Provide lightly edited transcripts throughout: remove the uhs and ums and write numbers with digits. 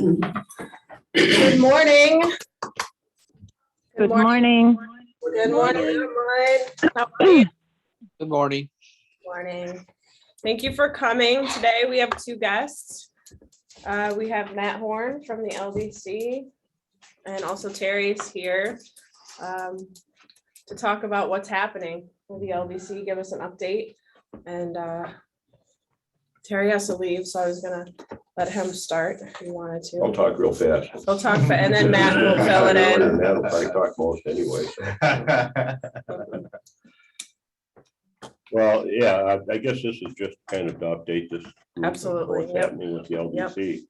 Good morning. Good morning. Good morning. Good morning. Good morning. Morning. Thank you for coming. Today we have two guests. We have Matt Horn from the LDC and also Terry's here to talk about what's happening with the LDC, give us an update. And Terry has to leave, so I was gonna let him start if he wanted I'll to. talk real fast. He'll talk, and then Matt will fill it in. Matt will probably talk most anyway. Well, yeah, I guess this is just kind of to update this. group of Absolutely, What's yep. happening with the LDC.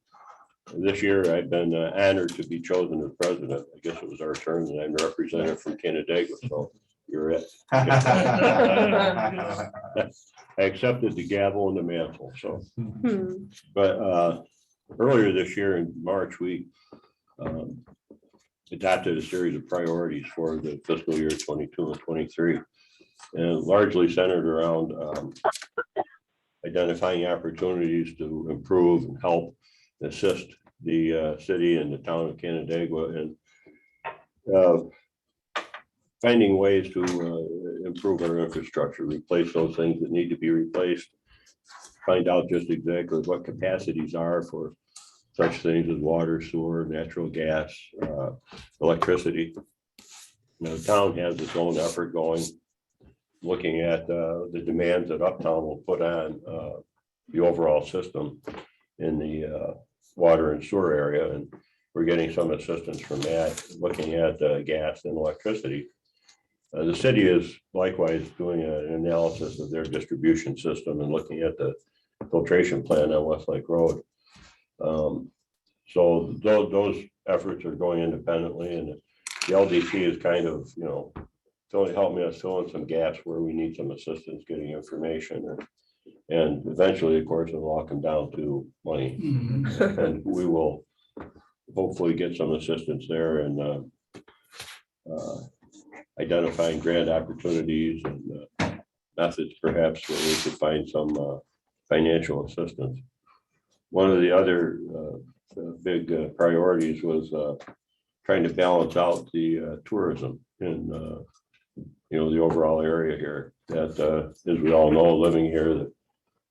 This year, I've been honored to be chosen as president. I guess it was our turn, and I'm represented from Canandaigua, so you're it. I accepted the gavel and the mantle, so. Hmm. But earlier this year in March, we adopted a series of priorities for the fiscal year 22 and 23. And largely centered around identifying opportunities to improve and help assist the city and the town of Canandaigua and finding ways to improve our infrastructure, replace those things that need to be replaced, find out just exactly what capacities are for such things as water, sewer, natural gas, electricity. Now, the town has its own effort going, looking at the demands that Uptown will put on the overall system in the water and sewer area. And we're getting some assistance from that, looking at gas and electricity. The city is likewise doing an analysis of their distribution system and looking at the filtration plant on Westlake Road. So those efforts are going independently, and the LDC is kind of, it's only helped me us fill in some gaps where we need some assistance getting information. And eventually, of course, it'll all come down to money. And we will hopefully get some assistance there and identifying grant opportunities and methods perhaps where we could find some financial assistance. One of the other big priorities was trying to balance out the tourism in the overall area here. That as we all know, living here, that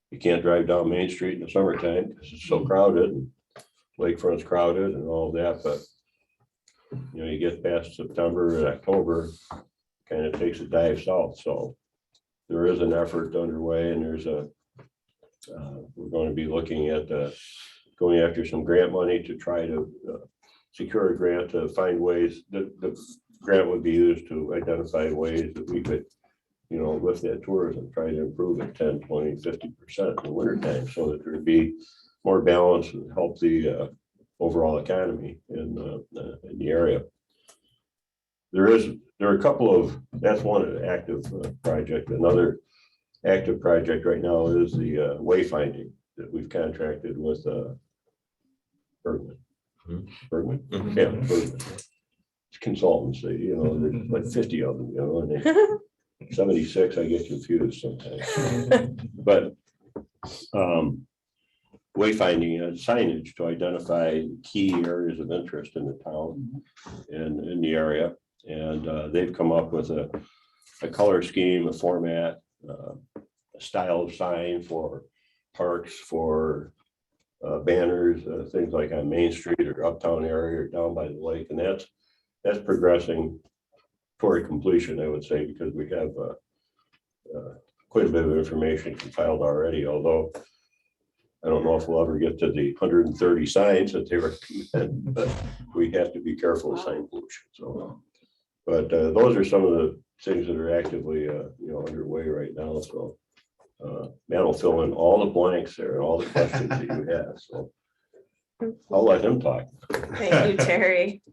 you can't drive down Main Street in the summertime because it's so crowded and lakefront's crowded and all that. But you get past September and October, kind of takes a dive south. So there is an effort underway, and there's we're going to be looking at going after some grant money to try to secure a grant to find ways that the grant would be used to identify ways that we could, with that tourism, try to improve it 10, 20, 50% in the wintertime so that there'd be more balance and help the overall economy in the area. There are a couple of, that's one active project. Another active project right now is the wayfinding that we've contracted with Bergman. Bergman? Mhm. Yeah, Bergman. It's consultancy, there's like 50 of them, and they, 76, I get confused sometimes. But wayfinding signage to identify key areas of interest in the town and in the area. And they've come up with a color scheme, a format, a style of sign for parks, for banners, things like on Main Street or Uptown area or down by the lake. And that's progressing toward completion, I would say, because we have quite a bit of information compiled already, although I don't know if we'll ever get to the 130 signs that they recommend, but we have to be careful of sign pollution. So, but those are some of the things that are actively, underway right now. So, Matt will fill in all the blanks there, all the questions that you have. So, I'll let him talk. Thank you, Terry.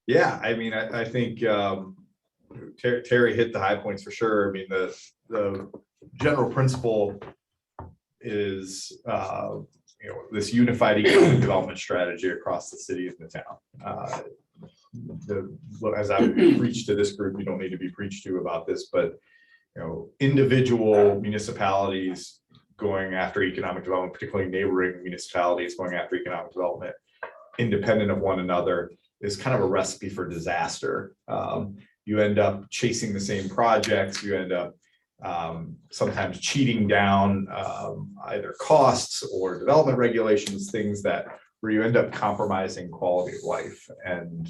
Yeah, I mean, I think Terry hit the high points for sure. I mean, the general principle is this unified economic development strategy across the city and the town. As I preach to this group, you don't need to be preached to about this, but individual municipalities going after economic development, particularly neighboring municipalities going after economic development, independent of one another is kind of a recipe for disaster. You end up chasing the same projects, you end up sometimes cheating down either costs or development regulations, things that where you end up compromising quality of life. And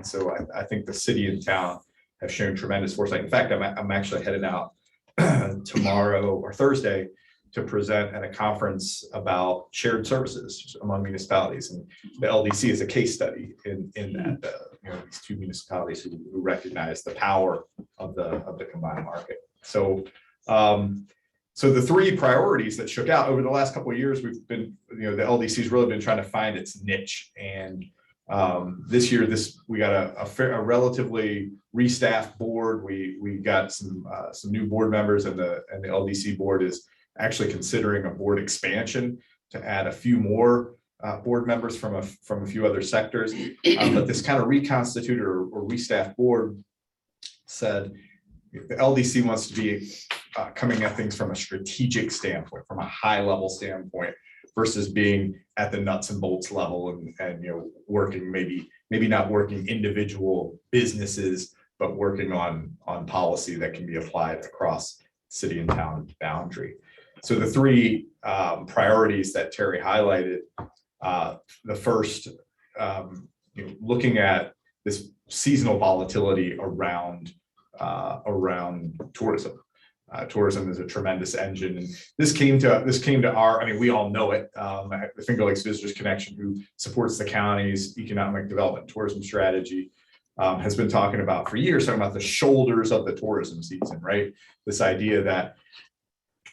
so I think the city and town have shown tremendous foresight. In fact, I'm actually headed out tomorrow or Thursday to present at a conference about shared services among municipalities. And the LDC is a case study in that, these two municipalities who recognize the power of the combined market. So, so the three priorities that shook out over the last couple of years, we've been, the LDC's really been trying to find its niche. And this year, we got a relatively restaffed board. We got some new board members, and the LDC board is actually considering a board expansion to add a few more board members from a few other sectors. But this kind of reconstituted or restaffed board said the LDC wants to be coming at things from a strategic standpoint, from a high level standpoint, versus being at the nuts and bolts level and working maybe not working individual businesses, but working on policy that can be applied across city and town boundary. So the three priorities that Terry highlighted, the first, looking at this seasonal volatility around tourism. Tourism is a tremendous engine, and this came to our, we all know it. The Finger Lakes Visitors Connection, who supports the county's economic development tourism strategy, has been talking about for years, talking about the shoulders of the tourism season, right? This idea that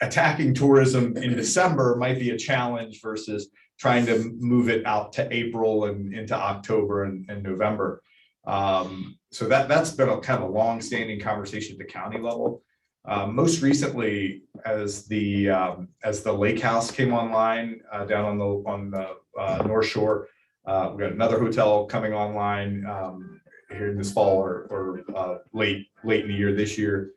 attacking tourism in December might be a challenge versus trying to move it out to April and into October and November. So that's been a kind of a long-standing conversation at the county level. Most recently, as the lake house came online down on the North Shore, we got another hotel coming online here in this fall or late in the year this year.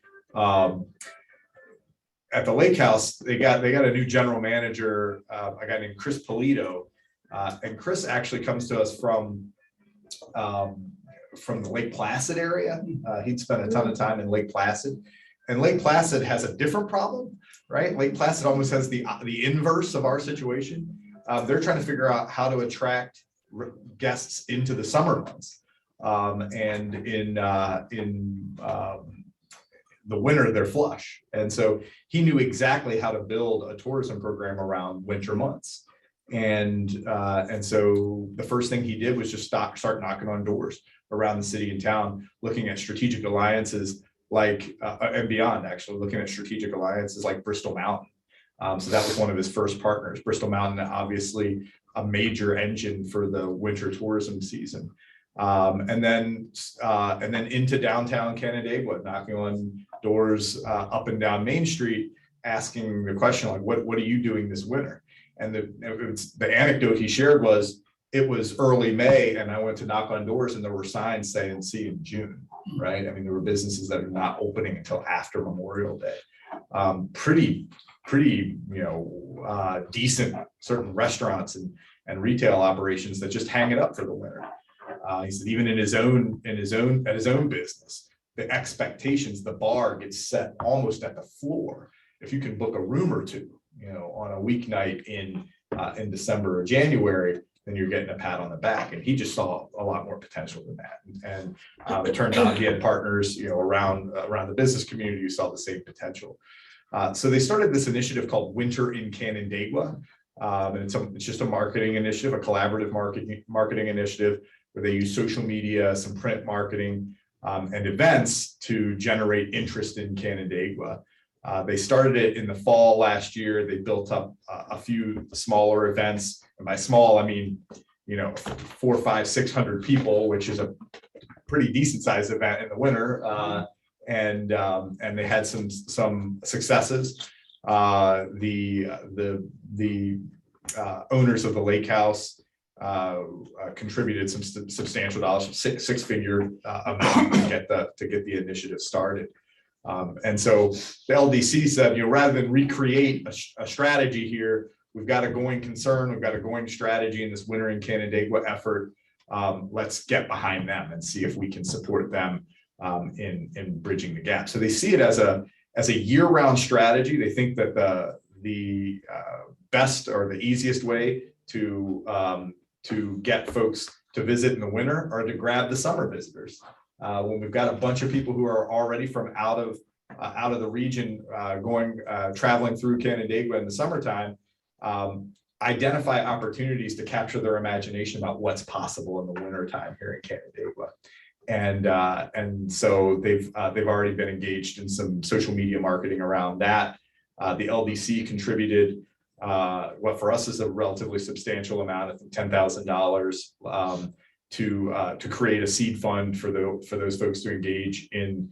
At the lake house, they got a new general manager, a guy named Chris Polito, and Chris actually comes to us from the Lake Placid area. He'd spent a ton of time in Lake Placid. And Lake Placid has a different problem, right? Lake Placid almost has the inverse of our situation. They're trying to figure out how to attract guests into the summer months. And in the winter, they're flush. And so he knew exactly how to build a tourism program around winter months. And so the first thing he did was just start knocking on doors around the city and town, looking at strategic alliances like and beyond, actually looking at strategic alliances like Bristol Mountain. So that was one of his first partners. Bristol Mountain, obviously a major engine for the winter tourism season. And then into downtown Canandaigua, knocking on doors up and down Main Street, asking the question like, what are you doing this winter? And the anecdote he shared was, it was early May and I went to knock on doors and there were signs saying see you in June, right? There were businesses that are not opening until after Memorial Day. Pretty decent certain restaurants and retail operations that just hang it up for the winter. He said even at his own business, the expectations, the bar gets set almost at the floor. If you can book a room or two, on a weeknight in December or January, then you're getting a pat on the back. And he just saw a lot more potential than that. And it turned out he had partners, around the business community who saw the same potential. So they started this initiative called Winter in Canandaigua. And it's just a marketing initiative, a collaborative marketing initiative where they use social media, some print marketing, and events to generate interest in Canandaigua. They started it in the fall last year. They built up a few smaller events. And by small, I mean, 400, 500, 600 people, which is a pretty decent sized event in the winter. And they had some successes. The owners of the lake house contributed some substantial dollars, six-figure amount to get the initiative started. And so the LDC said, rather than recreate a strategy here, we've got a going concern, we've got a going strategy in this winter in Canandaigua effort. Let's get behind them and see if we can support them in bridging the gap. So they see it as a year-round strategy. They think that the best or the easiest way to get folks to visit in the winter are to grab the summer visitors. When we've got a bunch of people who are already from out of the region traveling through Canandaigua in the summertime, identify opportunities to capture their imagination about what's possible in the wintertime here in Canandaigua. And so they've already been engaged in some social media marketing around that. The LDC contributed what for us is a relatively substantial amount, I think $10,000, to create a seed fund for those folks to engage in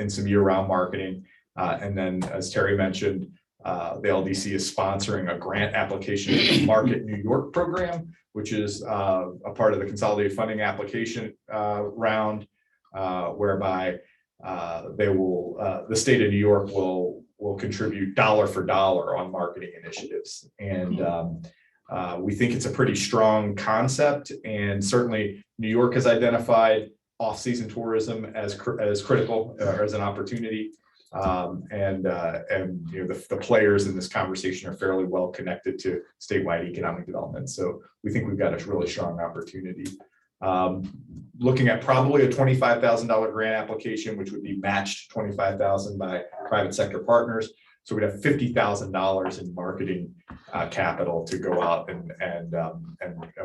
some year-round marketing. And then, as Terry mentioned, the LDC is sponsoring a grant application for the Market New York program, which is a part of the consolidated funding application round, whereby the state of New York will contribute dollar for dollar on marketing initiatives. And we think it's a pretty strong concept, and certainly New York has identified off-season tourism as critical or as an opportunity. And you know, the players in this conversation are fairly well connected to statewide economic development. So we think we've got a really strong opportunity. Looking at probably a $25,000 grant application, which would be matched $25,000 by private sector partners. So we'd have $50,000 in marketing capital to go out and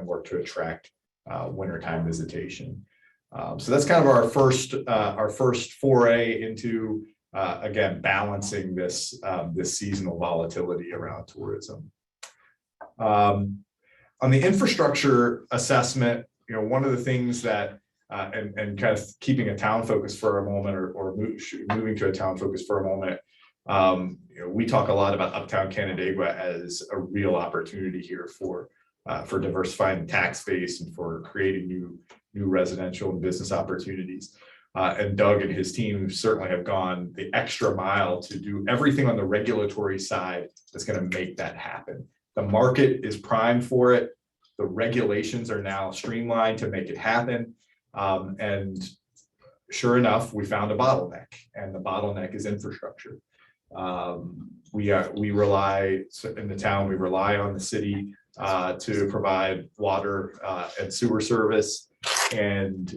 work to attract wintertime visitation. So that's kind of our first foray into again balancing this seasonal volatility around tourism. On the infrastructure assessment, you know, one of the things that and kind of keeping a town focus for a moment, or moving to a town focus for a moment. You know, we talk a lot about Uptown Canandaigua as a real opportunity here for diversifying the tax base and for creating new residential and business opportunities. And Doug and his team certainly have gone the extra mile to do everything on the regulatory side that's going to make that happen. The market is primed for it. The regulations are now streamlined to make it happen. And sure enough, we found a bottleneck, and the bottleneck is infrastructure. We rely in the town, we rely on the city to provide water and sewer service. And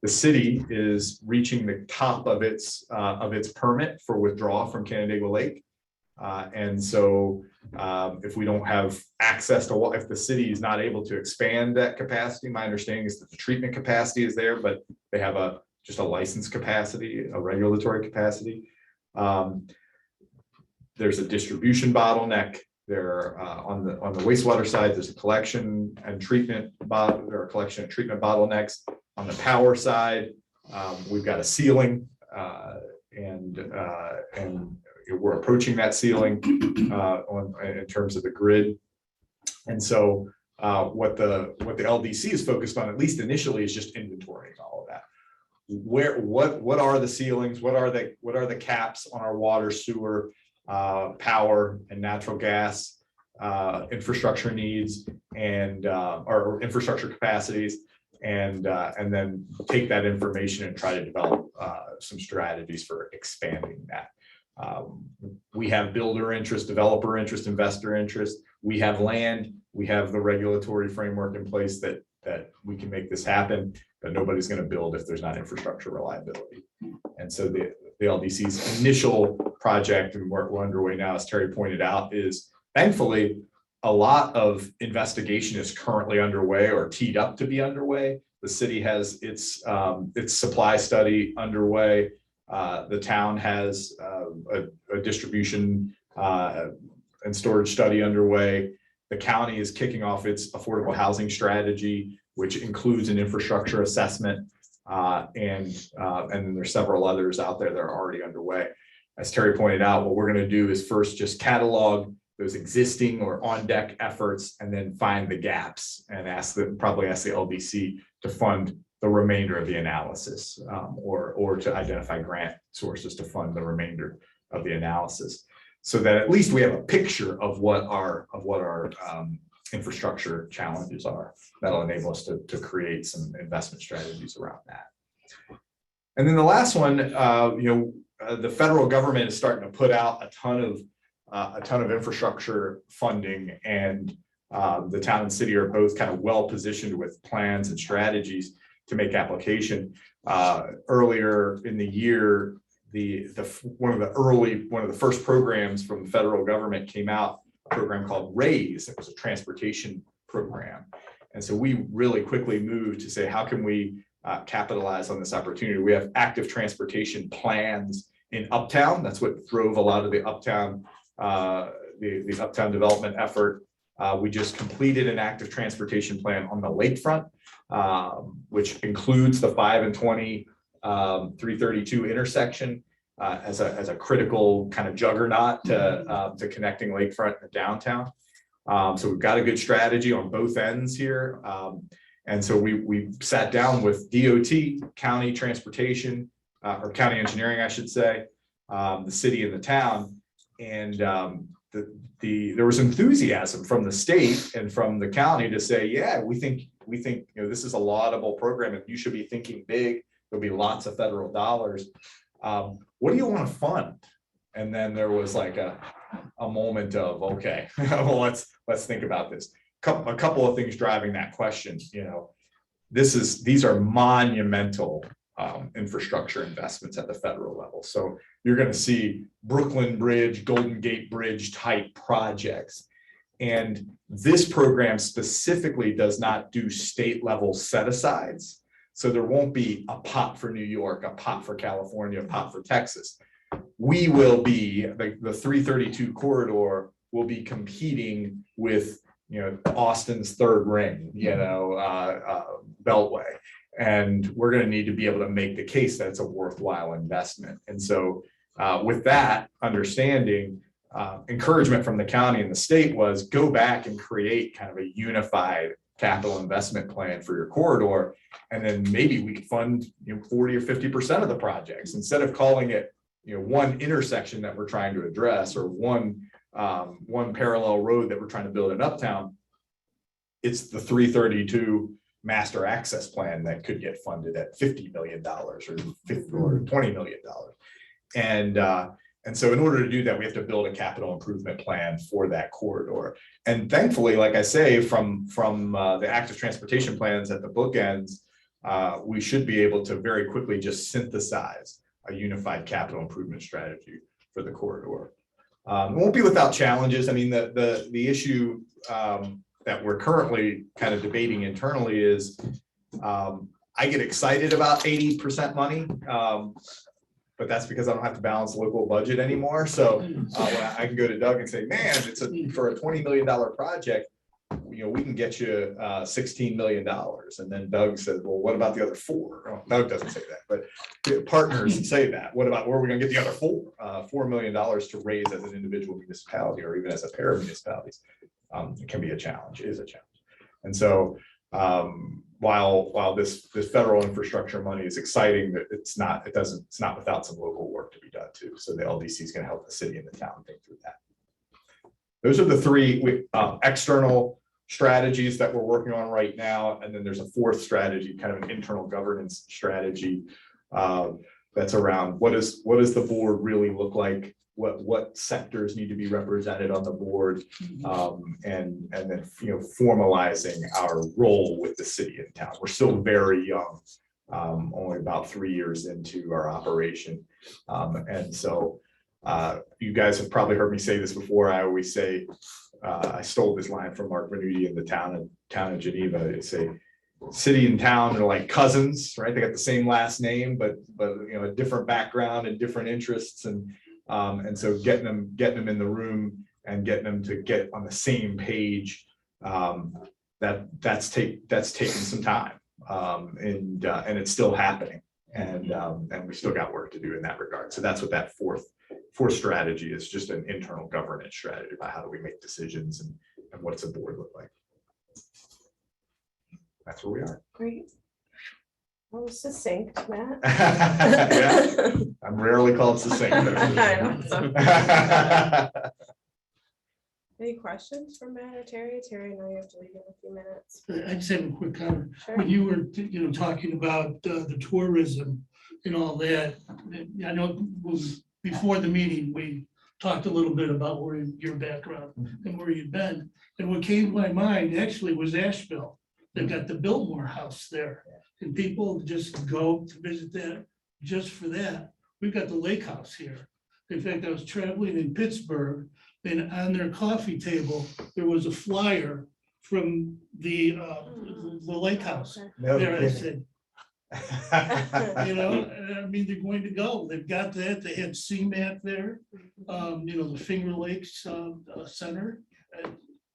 the city is reaching the top of its permit for withdrawal from Canandaigua Lake. And so if we don't have access to if the city is not able to expand that capacity, my understanding is that the treatment capacity is there, but they have just a license capacity, a regulatory capacity. There's a distribution bottleneck. There on the wastewater side, there's a collection and treatment bottlenecks. On the power side, we've got a ceiling, and we're approaching that ceiling in terms of the grid. And so what the LDC is focused on, at least initially, is just inventorying all of that. What are the ceilings? What are the caps on our water, sewer, power, and natural gas infrastructure needs, and our infrastructure capacities, and then take that information and try to develop some strategies for expanding that. We have builder interest, developer interest, investor interest. We have land. We have the regulatory framework in place that we can make this happen, but nobody's going to build if there's not infrastructure reliability. And so the LDC's initial project, and we're underway now, as Terry pointed out, is thankfully a lot of investigation is currently underway or teed up to be underway. The city has its supply study underway. The town has a distribution and storage study underway. The county is kicking off its affordable housing strategy, which includes an infrastructure assessment, and then there's several others out there that are already underway. As Terry pointed out, what we're going to do is first just catalog those existing or on deck efforts, and then find the gaps and probably ask the LDC to fund the remainder of the analysis, or to identify grant sources to fund the remainder of the analysis. so that at least we have a picture of what our infrastructure challenges are. That'll enable us to create some investment strategies around that. And then the last one, the federal government is starting to put out a ton of infrastructure funding, and the town and city are both kind of well positioned with plans and strategies to make application. Earlier in the year, one of the first programs from the federal government came out, a program called RAISE. It was a transportation program. And so we really quickly moved to say, how can we capitalize on this opportunity? We have active transportation plans in Uptown. That's what drove a lot of the Uptown, the Uptown development effort. We just completed an active transportation plan on the lakefront, which includes the 5 and 20 332 intersection as a critical kind of juggernaut to connecting lakefront and downtown. So we've got a good strategy on both ends here. And so we sat down with DOT, county transportation, or county engineering, I should say, the city and the town. And there was enthusiasm from the state and from the county to say, yeah, we think this is a laudable program and you should be thinking big. There'll be lots of federal dollars. What do you want to fund? And then there was like a moment of, okay, well, let's think about this. A couple of things driving that question. These are monumental infrastructure investments at the federal level. So you're going to see Brooklyn Bridge, Golden Gate Bridge type projects. And this program specifically does not do state level set asides. So there won't be a pot for New York, a pot for California, a pot for Texas. We will be, the 332 corridor will be competing with, Austin's third ring, Beltway. And we're going to need to be able to make the case that it's a worthwhile investment. And so with that understanding, encouragement from the county and the state was go back and create kind of a unified capital investment plan for your corridor. And then maybe we could fund 40 or 50% of the projects instead of calling it one intersection that we're trying to address or one parallel road that we're trying to build in Uptown. It's the 332 master access plan that could get funded at $50 million or $20 million. And so in order to do that, we have to build a capital improvement plan for that corridor. And thankfully, like I say, from the active transportation plans at the bookends, we should be able to very quickly just synthesize a unified capital improvement strategy for the corridor. It won't be without challenges. I mean, the issue that we're currently kind of debating internally is I get excited about 80% money, but that's because I don't have to balance the local budget anymore. So when I can go to Doug and say, man, for a $20 million project, we can get you $16 million. And then Doug says, well, what about the other 4? Oh, Doug doesn't say that, but partners say that. Where are we going to get the other 4? $4 million to raise as an individual municipality or even as a pair of municipalities. It can be a challenge, it is a challenge. And so while this federal infrastructure money is exciting, it's not without some local work to be done too. So the LDC is going to help the city and the town think through that. Those are the 3 external strategies that we're working on right now. And then there's a 4th strategy, kind of an internal governance strategy that's around what does the board really look like? What sectors need to be represented on the board, and then formalizing our role with the city and town. We're still very young, only about 3 years into our operation, and so you guys have probably heard me say this before. I always say I stole this line from Mark Venuti in the town of Geneva. They say city and town are like cousins, right? They got the same last name, but a different background and different interests, and so getting them in the room and getting them to get on the same page, that's taken some time, and it's still happening, and we still got work to do in that regard. So that's what that fourth strategy is, just an internal governance strategy about how do we make decisions and what's a board look like. That's where we are. Great. Oh, succinct, Matt. Yeah, I'm rarely called succinct. I know, so. Any questions for Matt or Terry? Terry, I know you have to leave in a few minutes. I just have a quick comment. Sure. When you were, talking about the tourism and all that, I know before the meeting, we talked a little bit about where your background and where you've been. And what came to my mind actually was Asheville. They've got the Biltmore House there. And people just go to visit that just for that. We've got the Lake House here. In fact, I was traveling in Pittsburgh, and on their coffee table, there was a flyer from the Lake House. No There, I kidding. said, I mean, they're going to go. They've got that. They had CMAC there, the Finger Lakes Center.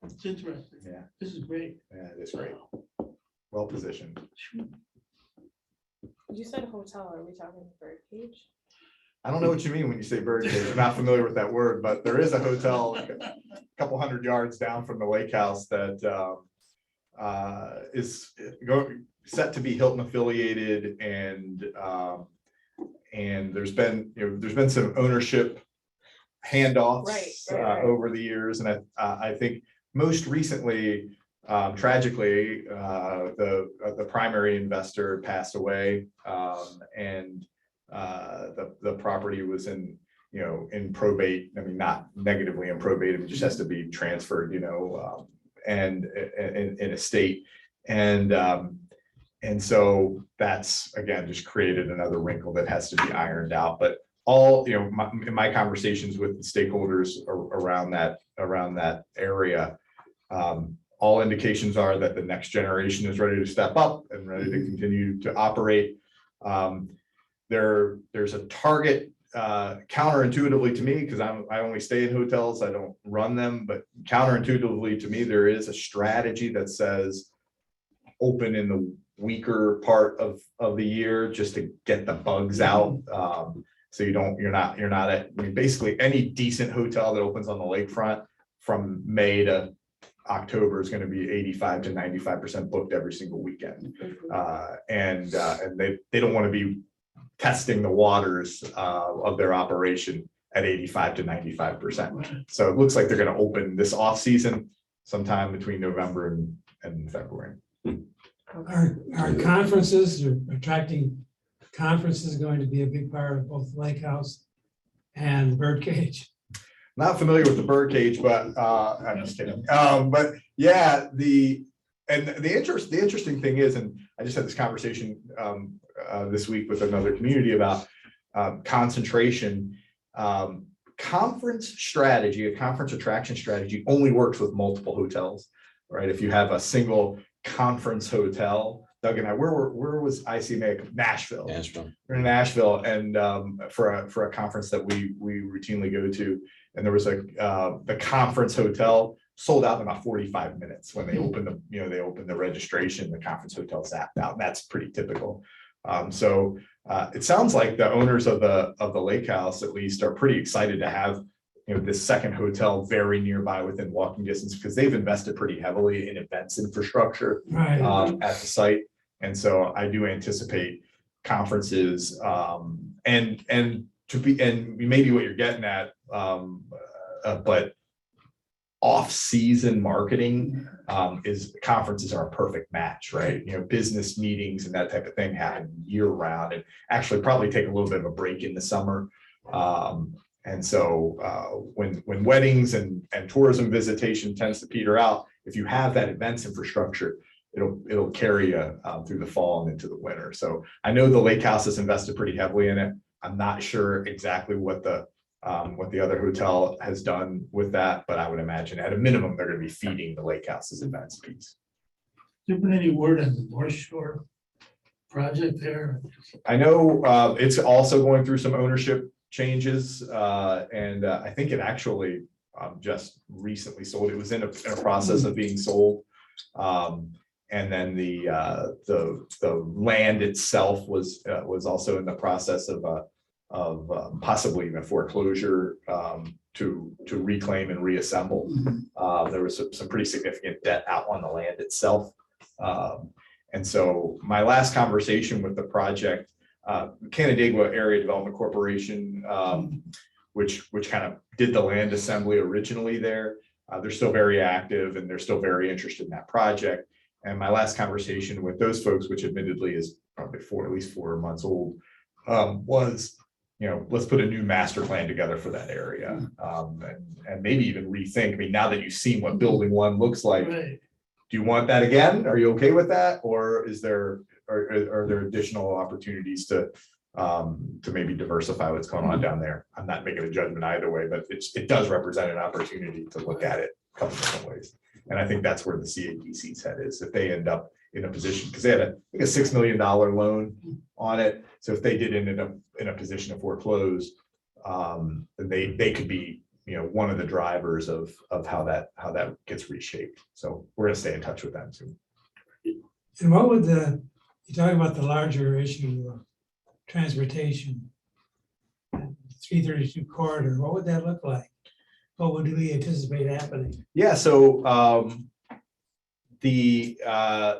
It's interesting. Yeah, This is great. yeah, it is great. Well positioned. You said hotel, are we talking Birdcage? I don't know what you mean when you say birdcage. I'm not familiar with that word, but there is a hotel a couple hundred yards down from the lake house that is set to be Hilton affiliated, and there's been some ownership handoffs Right. over the years, and I think most recently, tragically, the primary investor passed away, and the property was in probate. I mean, not negatively in probate, it just has to be transferred, and in a state. And so that's, again, just created another wrinkle that has to be ironed out. But all, in my conversations with the stakeholders around that area, all indications are that the next generation is ready to step up and ready to continue to operate. There's a target, counterintuitively to me, because I only stay in hotels, I don't run them, but counterintuitively to me, there is a strategy that says open in the weaker part of the year just to get the bugs out. So you're not at, I mean, basically any decent hotel that opens on the lakefront from May to October is going to be 85 to 95% booked every single weekend. And they don't want to be testing the waters of their operation at 85 to 95%. So it looks like they're going to open this off season sometime between November and February. Our conferences, or attracting conferences, going to be a big part of both Lake House and Birdcage. Not familiar with the Birdcage, but I'm just kidding. But yeah, the interesting thing is, and I just had this conversation this week with another community about concentration. Conference strategy, a conference attraction strategy only works with multiple hotels, right? If you have a single conference hotel, Doug and I, where was ICMA? Nashville. We're in Nashville, and for a conference that we routinely go to, and there was the conference hotel sold out in about 45 minutes when they opened the registration. The conference hotel zapped out. That's pretty typical. So it sounds like the owners of the lake house, at least, are pretty excited to have this second hotel very nearby within walking distance, because they've invested pretty heavily in events infrastructure Right. at the site. And so I do anticipate conferences and maybe what you're getting at, but off-season marketing conferences are a perfect match, right? Business meetings and that type of thing happen year round, and actually probably take a little bit of a break in the summer. And so when weddings and tourism visitation tends to peter out, if you have that events infrastructure, it'll carry you through the fall and into the winter. So I know the lake house has invested pretty heavily in it. I'm not sure exactly what the other hotel has done with that, but I would imagine at a minimum, they're going to be feeding the lake house's events piece. Has there been any word on the North Shore project there? I know it's also going through some ownership changes, and I think it actually just recently sold. It was in a process of being sold, and then the land itself was also in the process of possibly even foreclosure to reclaim and reassemble. There was some pretty significant debt out on the land itself, And so my last conversation with the project, Canandaigua Area Development Corporation, which kind of did the land assembly originally there. They're still very active and they're still very interested in that project. And my last conversation with those folks, which admittedly is probably at least 4 months old, was, let's put a new master plan together for that area. And maybe even rethink, I mean, now that you've seen what building one looks like, Right. do you want that again? Are you okay with that? Or are there additional opportunities to maybe diversify what's going on down there? I'm not making a judgment either way, but it does represent an opportunity to look at it a couple different ways. And I think that's where the CADC's head is, if they end up in a position, because they had a $6 million loan on it. So if they did end up in a position to foreclose, then they could be, one of the drivers of how that gets reshaped. So we're gonna stay in touch with them too. And what would you talk about the larger issue of transportation, 332 corridor, what would that look like? What would we anticipate happening? Yeah, so the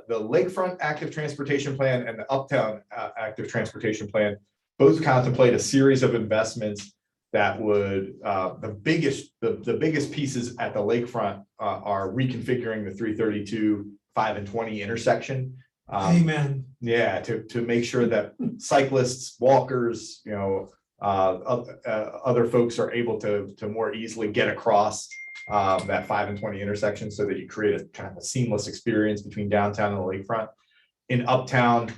Lakefront Active Transportation Plan and the Uptown Active Transportation Plan both contemplate a series of investments that would, the biggest pieces at the lakefront are reconfiguring the 332, 5 and 20 intersection. Amen. Yeah, to make sure that cyclists, walkers, other folks are able to more easily get across that 5 and 20 intersection, so that you create a kind of a seamless experience between downtown and the lakefront. In Uptown,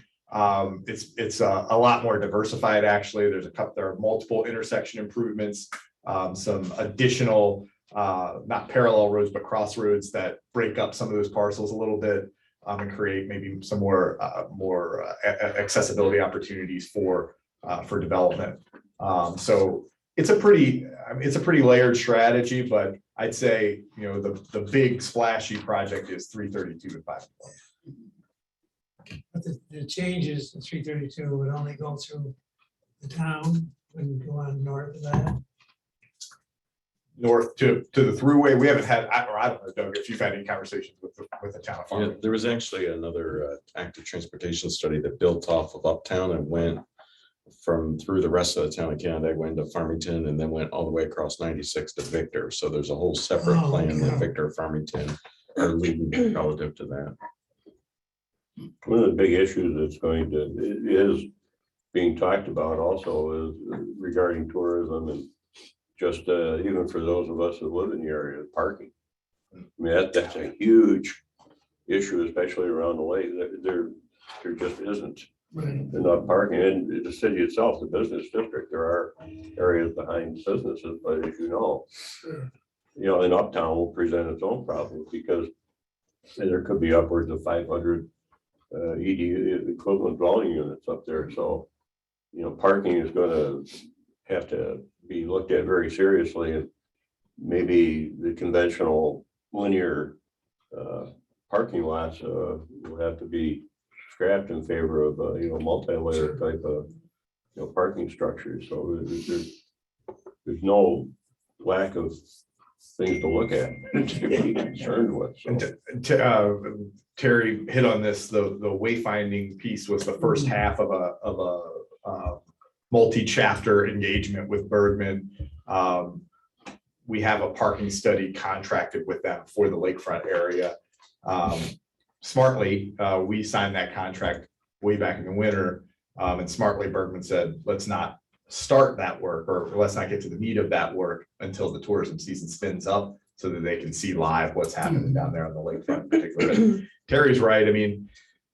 it's a lot more diversified. Actually, there are multiple intersection improvements, some additional not parallel roads but crossroads that break up some of those parcels a little bit, and create maybe some more accessibility opportunities for development. So it's a pretty layered strategy, but I'd say, the big splashy project is 332 and 5. But the changes in 332 would only go through the town, wouldn't go on north of that. North to the thruway, we haven't had, I don't know, Doug, if you've had any conversations with the town of Yeah, Farmington. there was actually another active transportation study that built off of Uptown and went through the rest of the town of Canandaigua, went to Farmington, and then went all the way across 96 to Victor. So there's a whole separate Oh, plan that okay. Victor, Farmington are leading relative to that. One of the big issues is being talked about also is regarding tourism, and just even for those of us who live in the area, parking. I mean, that's a huge issue, especially around the lake. There just isn't Right. enough parking. And the city itself, the business district, there are areas behind businesses, but as you know, in Uptown will present its own problems, because there could be upwards of 500 ED equivalent dwelling units up there. So, parking is going to have to be looked at very seriously, and maybe the conventional linear parking lots will have to be scrapped in favor of multi-layer type of parking structures. So there's no lack of things to look at to be concerned with. So. Terry hit on this. The wayfinding piece was the first half of a multi-chapter engagement with Bergman. We have a parking study contracted with them for the lakefront area. Smartly, we signed that contract way back in the winter, and smartly Bergman said, let's not start that work, or let's not get to the meat of that work until the tourism season spins up, so that they can see live what's happening down there on the lakefront in particular. Terry's right. I mean,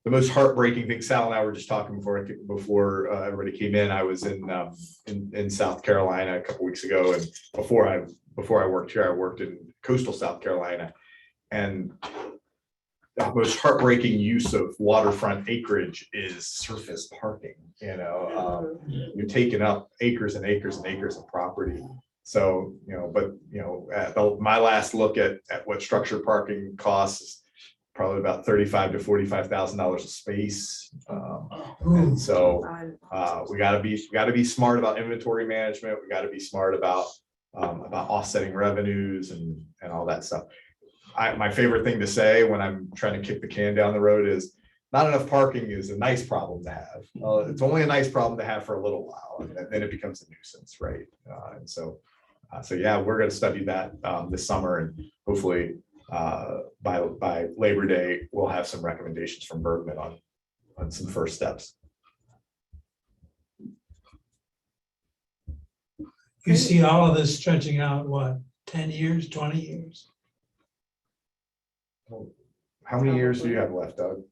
the most heartbreaking thing, Sal and I were just talking before everybody came in. I was in South Carolina a couple weeks ago, and before I worked here, I worked in coastal South Carolina, and the most heartbreaking use of waterfront acreage is surface parking. You're taking up acres and acres and acres of property. So, at my last look at what structured parking costs, probably about $35,000 to $45,000 a space. And so we got to be smart about inventory management. We got to be smart about offsetting revenues and all that stuff. My favorite thing to say when I'm trying to kick the can down the road is, not enough parking is a nice problem to have. It's only a nice problem to have for a little while, and then it becomes a nuisance, right? And so yeah, we're gonna study that this summer, and hopefully by Labor Day, we'll have some recommendations from Bergman on some first steps. You see all of this stretching out, what, 10 years, 20 years? How many years do you have left, Doug?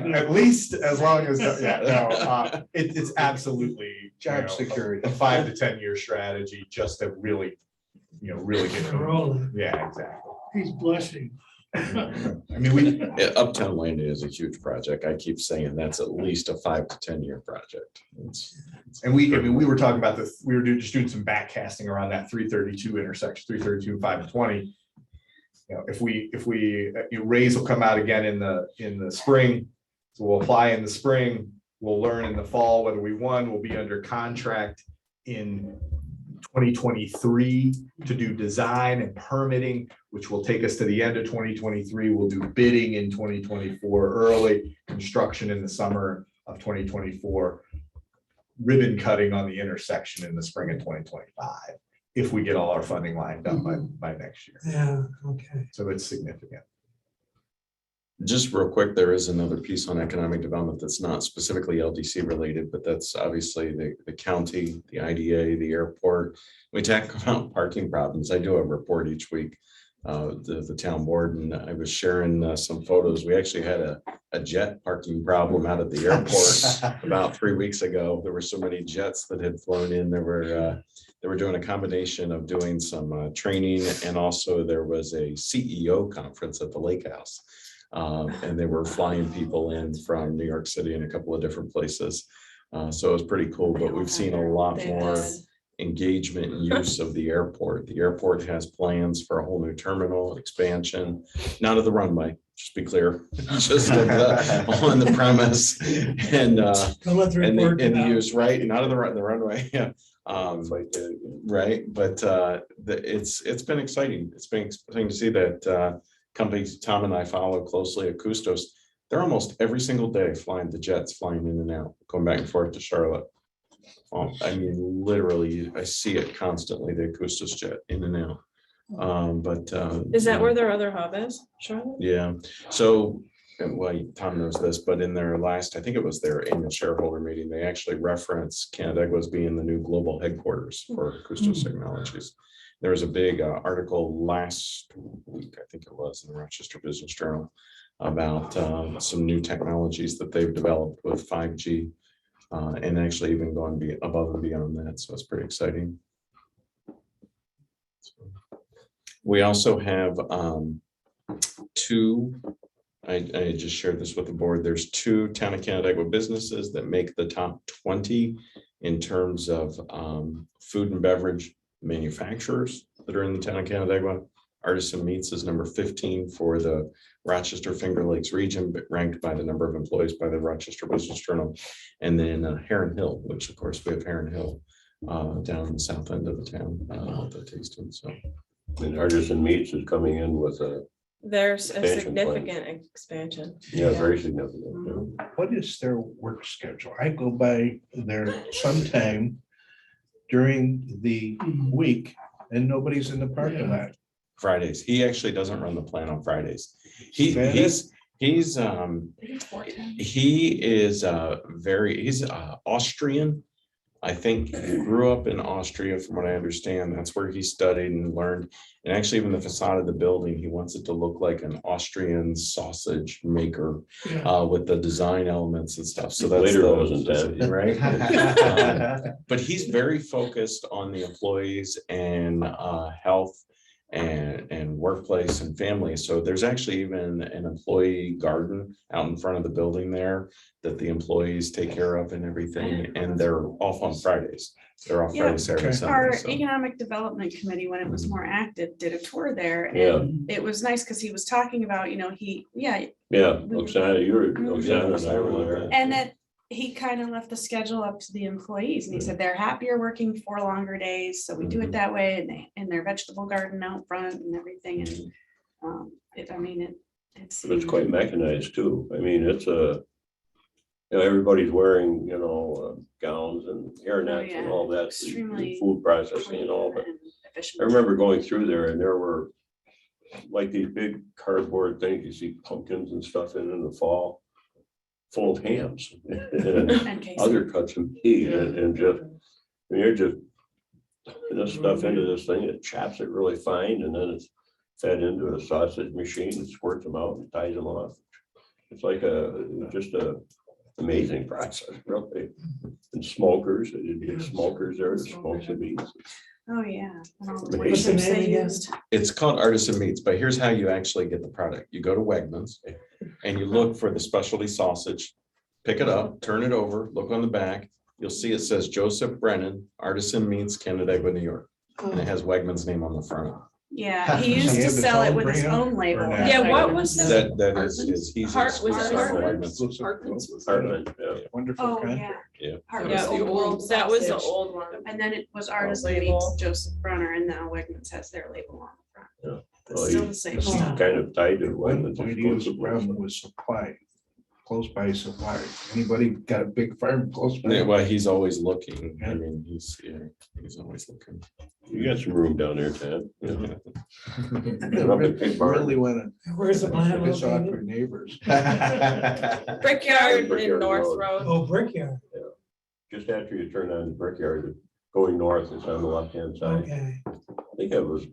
At least as long as, it's absolutely Job security. A 5 to 10 year strategy, just to really, really get going. Rolling. Yeah, exactly. He's blushing. I mean, Yeah, Uptown Landing is a huge project. I keep saying that's at least a 5 to 10 year project. we were talking about this, we were just doing some back casting around that 332 intersection, 332, 5 and 20. If we raise will come out again in the spring, so we'll apply in the spring, we'll learn in the fall whether we won. We'll be under contract in 2023 to do design and permitting, which will take us to the end of 2023. We'll do bidding in 2024, early construction in the summer of 2024, ribbon cutting on the intersection in the spring of 2025. If we get all our funding lined up by next year. Yeah, okay. So it's significant. Just real quick, there is another piece on economic development that's not specifically LDC related, but that's obviously the county, the IDA, the airport. We talk about parking problems. I do a report each week, the town board, and I was sharing some photos. We actually had a jet parking problem out at the airport about 3 weeks ago. There were so many jets that had flown in. They were doing a combination of doing some training, and also there was a CEO conference at the Lake House. And they were flying people in from New York City and a couple of different places. So it was pretty cool, but we've seen a lot more engagement and use of the airport. The airport has plans for a whole new terminal expansion, not of the runway, just be clear, just on the premise and Don't let the report and get out. use, right? Not of the runway, yeah. Right, but it's been exciting. It's been exciting to see that companies Tom and I follow closely at Custos. They're almost every single day flying the jets, flying in and out, going back and forth to Charlotte. I mean, literally, I see it constantly, the Custos jet in and out. Is that where their other hub is, Charlotte? Yeah, so, well, Tom knows this, but in their last, I think it was their annual shareholder meeting, they actually referenced Canandaigua as being the new global headquarters for Custos Technologies. There was a big article last week, I think it was, in the Rochester Business Journal about some new technologies that they've developed with 5G and actually even going above and beyond that. So it's pretty exciting. We also have I just shared this with the board. There's 2 Town of Canandaigua businesses that make the top 20 in terms of food and beverage manufacturers that are in the Town of Canandaigua. Artisan Meats is number 15 for the Rochester Finger Lakes region, but ranked by the number of employees by the Rochester Business Journal. And then Heron Hill, which of course we have Heron Hill down in the south end of the town, the tasting. So, And Artisan Meats is coming in with There's a Expansion plan. significant expansion. very significant. Yeah. What is their work schedule? I go by there sometime during the week and nobody's in the parking lot. Fridays. He actually doesn't run the plant on Fridays. Is that He's Austrian. I think he grew up in Austria, from what I understand. That's where he studied and learned. And actually, even the facade of the building, he wants it to look like an Austrian sausage maker with the design elements and stuff. So that's Later wasn't that. right. But he's very focused on the employees and health and workplace and family. So there's actually even an employee garden out in front of the building there that the employees take care of and everything. And they're off on Fridays. They're off Friday, Saturday, Okay. Sunday. Our so. economic development committee, when it was more active, did a tour there. Yeah. And it was nice because he was talking about, Yeah, Oksana, Oksana and I were there. and that he kind of left the schedule up to the employees, and he said they're happier working 4 longer days, so we do it that way, and their vegetable garden out front and everything, and But it's quite mechanized too. I mean, it's a, you know, everybody's wearing, you know, gowns and hairnets and yeah. all that, Extremely food processing and all, but and efficient. I remember going through there and there were like these big cardboard things, you see pumpkins and stuff in the fall, full of hams and And casing. other cuts of meat and just, I mean, you're just putting this stuff into this thing, it chops it really fine and then it's fed into a sausage machine and squirts them out and ties them off. It's like just a amazing process, really. And smokers, you get smokers there to smoke the meats. Oh, yeah. And all the What's the ways they name again? used. It's called Artisan Meats, but here's how you actually get the product. You go to Wegmans and you look for the specialty sausage, pick it up, turn it over, look on the back. You'll see it says Joseph Brennan, Artisan Meats, Canandaigua, New York. And it has Wegmans name on the front. Yeah, he Does used he to have his sell it own with his brand own label. or not? Yeah, what was his- That is, he's. Heart- was it exclusive for Hartman's? Wegmans. Hartman, yeah. Wonderful Oh, contract. yeah. Yeah. Hartman's Yeah, the old that was the sausage. old one. And then it was Artisan label. Meats, Joseph Brunner, and now Wegmans has their label on the front. Yeah. It's Well, still he- the same He's stuff. kind of tied to One Wegmans point he was around exclusively. was supply, close by supply. Anybody got a big farm close by? Yeah, well, he's always looking. I mean, he's always looking. You got some room down there, Ted. Yeah. Really wanna Where's the plant piss off located? our neighbors. Brickyard Brickyard in North Road. Road. Oh, Brickyard, Just after you turn on the Brickyard, going north, it's on the left-hand side. okay. I think it was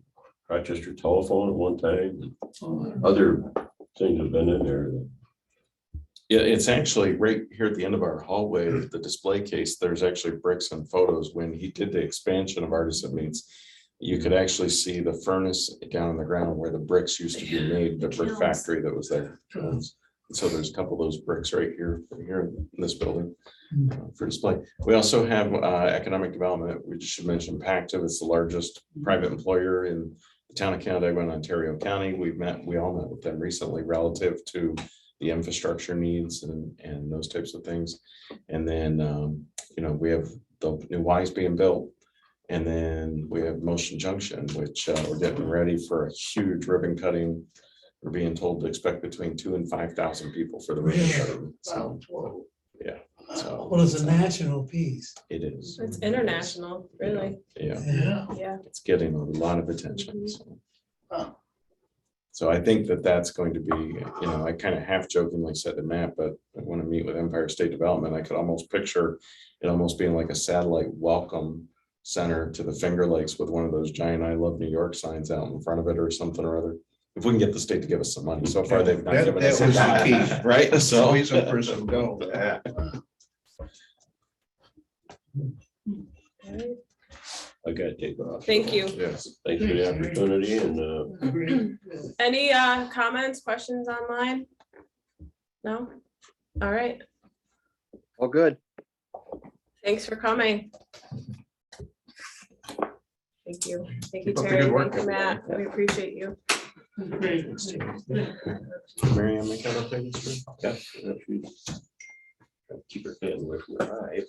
Rochester Telephone at one time. Other things have been in there. Yeah, it's actually right here at the end of our hallway, the display case, there's actually bricks and photos. When he did the expansion of Artisan Meats, you could actually see the furnace down in the ground where the bricks used to be made, the brick Kilns. factory that was there. So there's a couple of those bricks right here in this building for display. We also have economic development. We should mention Pactiv. It's the largest private employer in the town of Canandaigua and Ontario County. We all met with them recently relative to the infrastructure needs and those types of things. And then, we have the new Y's being built. And then we have Motion Junction, which we're getting ready for a huge ribbon cutting. We're being told to expect between 2,000 and 5,000 people for the ribbon Really? cutting. So, so Well, it's a national piece. it is. It's international, really. Yeah, Yeah. Yeah. it's getting a lot of attention. So I think that that's going to be, I kind of half jokingly said to Matt, but when I meet with Empire State Development, I could almost picture it almost being like a satellite welcome center to the Finger Lakes with one of those giant I love New York signs out in front of it or something or other. If we can get the state to give us some money. So far, they've not That given that us. was a dime, the key. Right? So. Always a person go. Yeah. I gotta take off. Thank you. Yes. Thanks for the opportunity and, Great. Any comments, questions online? No? All right. All good. Thanks for coming. Thank you. Thank you, Keep up the Terry. good work, Thank you, Matt. We appreciate you. Great. Mary Ann, make that okay? Mr. yeah, keep her hand away from her eye.